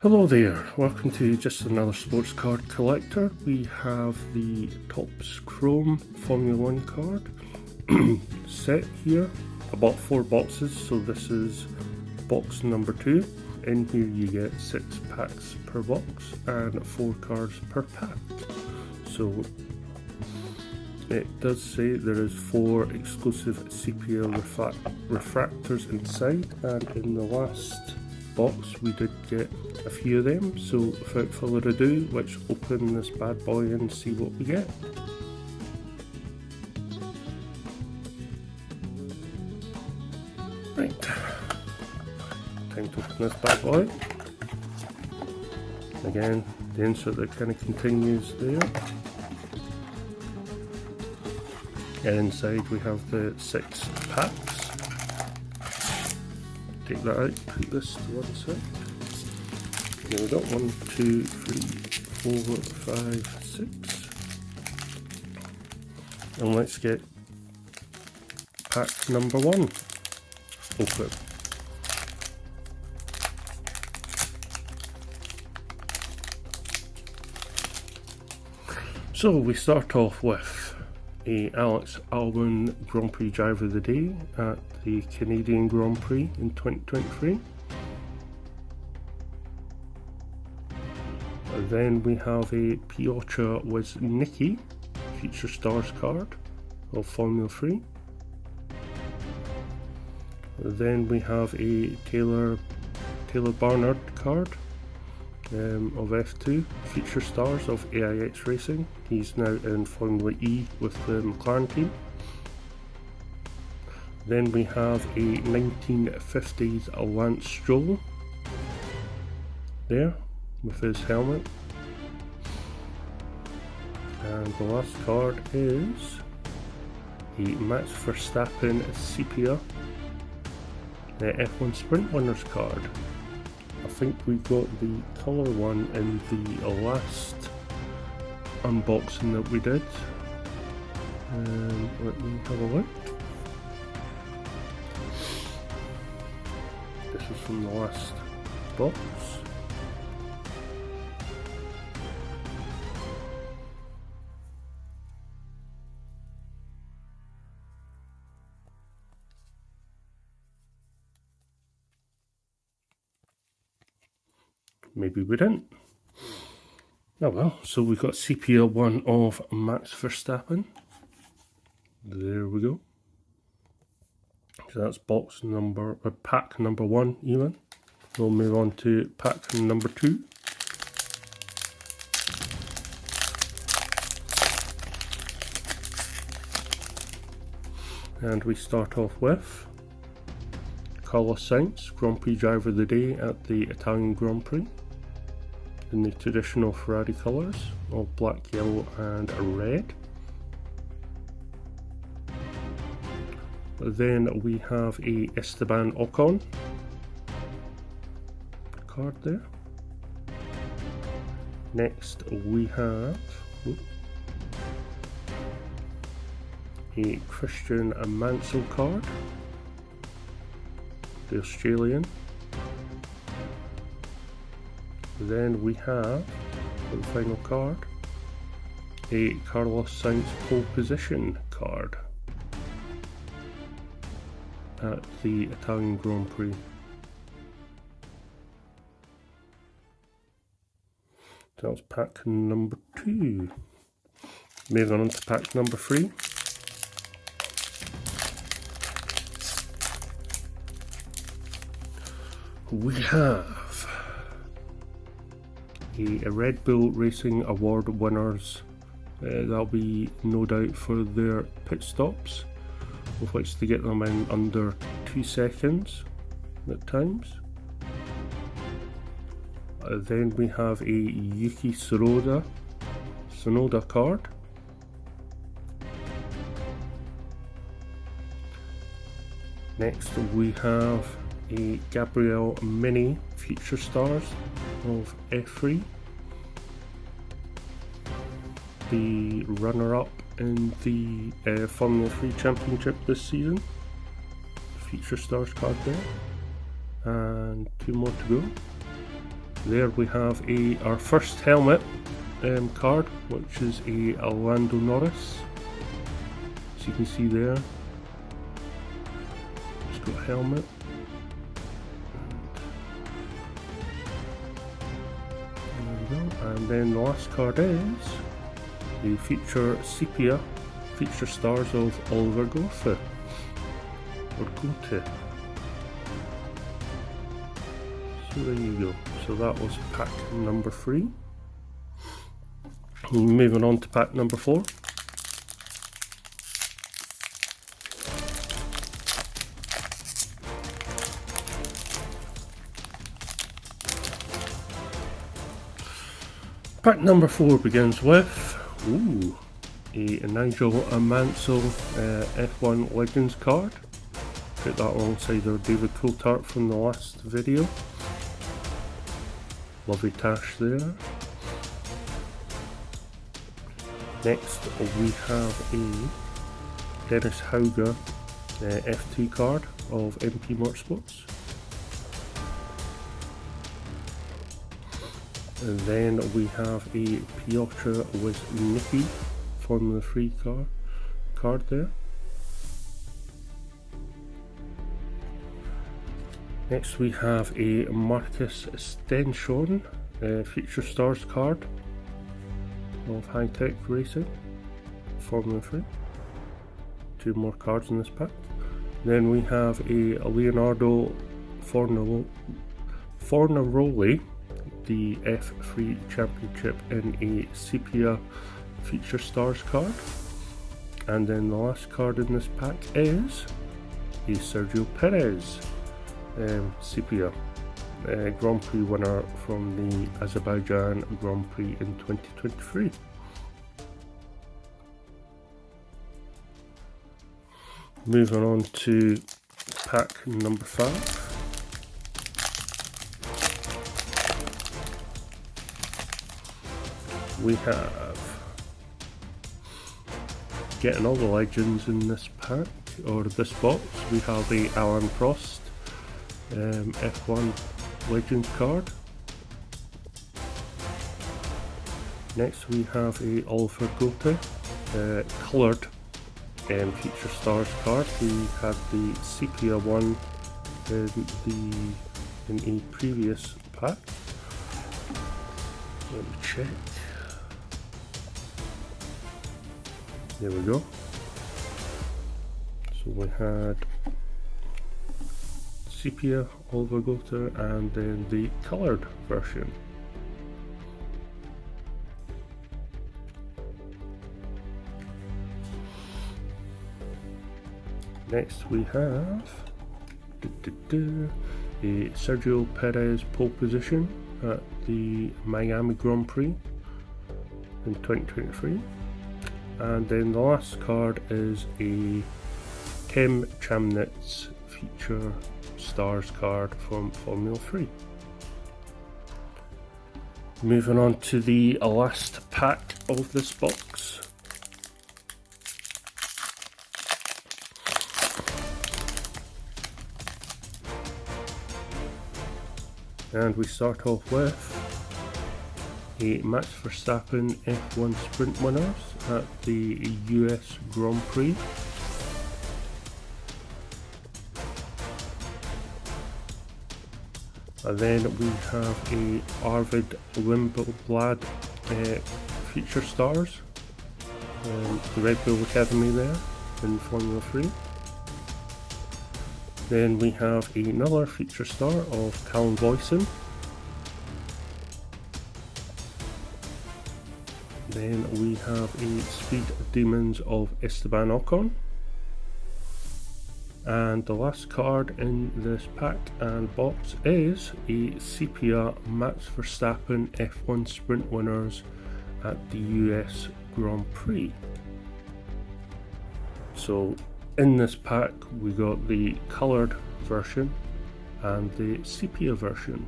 Hello there, welcome to just another sports card collector. We have the Topps Chrome Formula 1 card set here. I bought 4 boxes, so this is box number 2. In here you get 6 packs per box and 4 cards per pack. So it does say there is 4 exclusive Sepia refractors inside, and in the last box we did get a few of them, so without further ado, let's open this bad boy and see what we get. Right, time to open this bad boy. Again, the insert that kind of continues there, and inside we have the 6 packs. Take that out, put this to one side. There we go, 1, 2, 3, 4, 5, 6. And let's get pack number 1 open. So we start off with a Alex Albon Grand Prix Driver of the Day at the Canadian Grand Prix in 2023. Then we have a Piotr Wisnicki Future Stars card of Formula 3. Then we have a Taylor Barnard card of F2 Future Stars of AIX Racing. He's now in Formula E with the McLaren team. Then we have a 1950s Lance Stroll there with his helmet. And the last card is a Max Verstappen Sepia, the F1 Sprint Winners card. I think we got the colour one in the last unboxing that we did. Let me have a look. This is from the last box. Maybe we didn't. Oh well, so we've got Sepia 1 of Max Verstappen. There we go. So that's pack number 1 even. We'll move on to pack number 2. And we start off with Sainz, Grand Prix Driver of the Day at the Italian Grand Prix in the traditional Ferrari colours of black, yellow and red. Then we have a Esteban Ocon card there. Next we have a Christian Mansell card, the Australian. Then we have, for the final card, a Carlos Sainz pole position card at the Italian Grand Prix. So that's pack number 2. Moving on to pack number 3. We have a Red Bull Racing Award winners. That'll be no doubt for their pit stops, with which to get them in under 2 seconds at times. Then we have a Yuki Tsunoda card. Next we have a Gabriel Mini Future Stars of F3, the runner-up in the Formula 3 Championship this season. Future Stars card there, and 2 more to go. There we have our first helmet card, which is a Lando Norris. As you can see there, it's got a helmet. And then the last card is the feature Sepia feature stars of Oliver Goethe, or Goethe. So there you go. So that was pack number 3. Moving on to pack number 4. Pack number 4 begins with a Nigel Mansell F1 Legends card. Put that alongside our David Coulthard from the last video. Lovely tash there. Next we have a Dennis Hauger F2 card of MP Motorsports. And then we have a Piotr Wisnicki Formula 3 card there. Next we have a Marcus Stenson Feature Stars card of High Tech Racing Formula 3. 2 more cards in this pack. Then we have a Leonardo Fornaroli, the F3 Championship in a Sepia Feature Stars card. And then the last card in this pack is a Sergio Perez Sepia Grand Prix winner from the Azerbaijan Grand Prix in 2023. Moving on to pack number 5. We have, getting all the legends in this pack, or this box, we have a Alan Prost F1 Legends card. Next we have a Oliver Goethe coloured Feature Stars card. We had the Sepia one in a previous pack. Let me check. There we go. So we had Sepia, Oliver Goethe, and then the coloured version. Next we have a Sergio Perez pole position at the Miami Grand Prix in 2023. And then the last card is a Tim Chamnitz Feature Stars card from Formula 3. Moving on to the last pack of this box. And we start off with a Max Verstappen F1 Sprint winners at the US Grand Prix. And then we have a Arvid Wimblad Feature Stars, the Red Bull Academy there in Formula 3. Then we have another Feature Star of Callum Boyson. Then we have a Speed Demons of Esteban Ocon. And the last card in this pack and box is a Sepia Max Verstappen F1 Sprint winners at the US Grand Prix. So in this pack we got the coloured version and the Sepia version.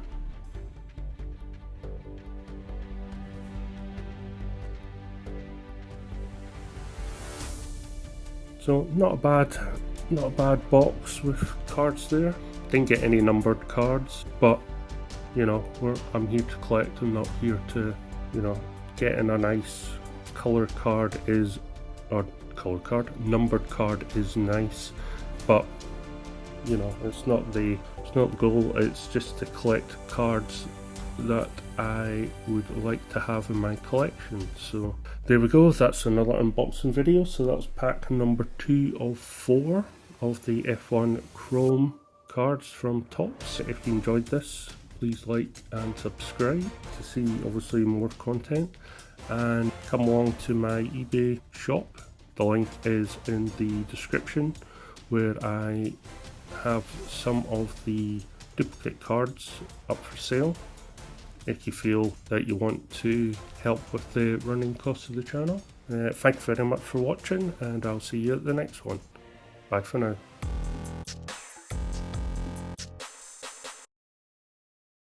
So not a bad box with cards there. Didn't get any numbered cards, but you know, I'm here to collect. I'm not here to, you know, getting a nice color card is, or color card, numbered card is nice, but you know, it's not the goal. It's just to collect cards that I would like to have in my collection. So there we go, that's another unboxing video. So that's pack number 2 of 4 of the F1 Chrome cards from Topps. If you enjoyed this, please like and subscribe to see obviously more content, and come along to my eBay shop. The link is in the description, where I have some of the duplicate cards up for sale if you feel that you want to help with the running costs of the channel. Thanks very much for watching, and I'll see you at the next one. Bye for now.